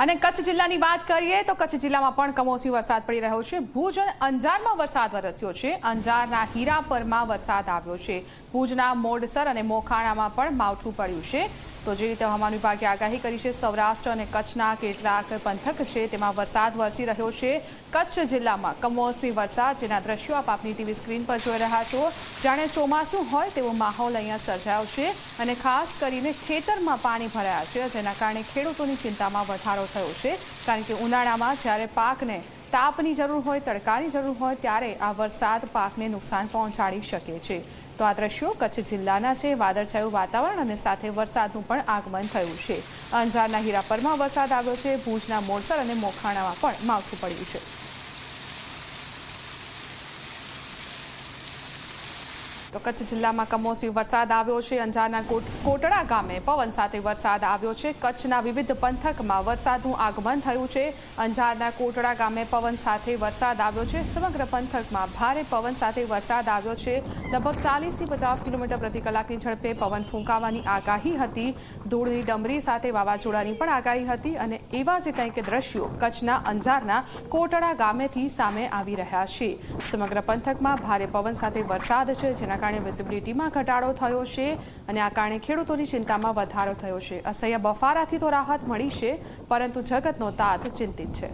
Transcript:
અને કચ્છ જિલ્લાની વાત કરીએ તો કચ્છ જિલ્લામાં પણ કમોસમી વરસાદ પડી રહ્યો છે। ભુજ અને અંજારમાં વરસાદ વરસ્યો છે। અંજારના હીરાપરમાં વરસાદ આવ્યો છે। ભુજના મોડસર અને મોખાણામાં પણ માવઠું પડ્યું છે। તો જે રીતે હવામાન વિભાગે આગાહી કરી છે, સૌરાષ્ટ્ર અને કચ્છના કેટલાક પંથક છે તેમાં વરસાદ વરસી રહ્યો છે। કચ્છ જિલ્લામાં કમોસમી વરસાદ, જેના દ્રશ્યો આપ આપની ટીવી સ્ક્રીન પર જોઈ રહ્યા છો। જાણે ચોમાસું હોય તેવો માહોલ અહીંયા સર્જાયો છે અને ખાસ કરીને ખેતરમાં પાણી ભરાયા છે, જેના કારણે ખેડૂતોની ચિંતામાં વધારો થયો છે। કારણ કે ઉનાળામાં જ્યારે પાકને તાપની જરૂર હોય, તડકાની જરૂર હોય, ત્યારે આ વરસાદ પાકને નુકસાન પહોંચાડી શકે છે। તો આ દ્રશ્યો કચ્છ જિલ્લાના છે। વાદળછાયું વાતાવરણ અને સાથે વરસાદનું પણ આગમન થયું છે। અંજારના હીરાપરમાં વરસાદ આવ્યો છે। ભુજના મોડસર અને મોખાણામાં પણ માવઠું પડ્યું છે। તો કચ્છ જિલ્લામાં કમોસમી વરસાદ આવ્યો છે। અંજારના કોટડા ગામે પવન સાથે વરસાદ આવ્યો છે। કચ્છના વિવિધ પંથકમાં વરસાદનું આગમન થયું છે। અંજારના કોટડા ગામે પવન સાથે વરસાદ આવ્યો છે। સમગ્ર પંથકમાં ભારે પવન સાથે વરસાદ આવ્યો છે। લગભગ 40થી 50 કિલોમીટર પ્રતિ કલાકની ઝડપે પવન ફૂંકાવાની આગાહી હતી। ધૂળની ડમરી સાથે વાવાઝોડાની પણ આગાહી હતી અને એવા જ કંઈક દ્રશ્યો કચ્છના અંજારના કોટડા ગામેથી સામે આવી રહ્યા છે। સમગ્ર પંથકમાં ભારે પવન સાથે વરસાદ છે, જેના કારણે વિઝિબિલિટીમાં ઘટાડો થયો છે અને આ કારણે ખેડૂતોની ચિંતામાં વધારો થયો છે। અસહ્ય બફારાથી તો રાહત મળી છે, પરંતુ જગતનો તાત ચિંતિત છે।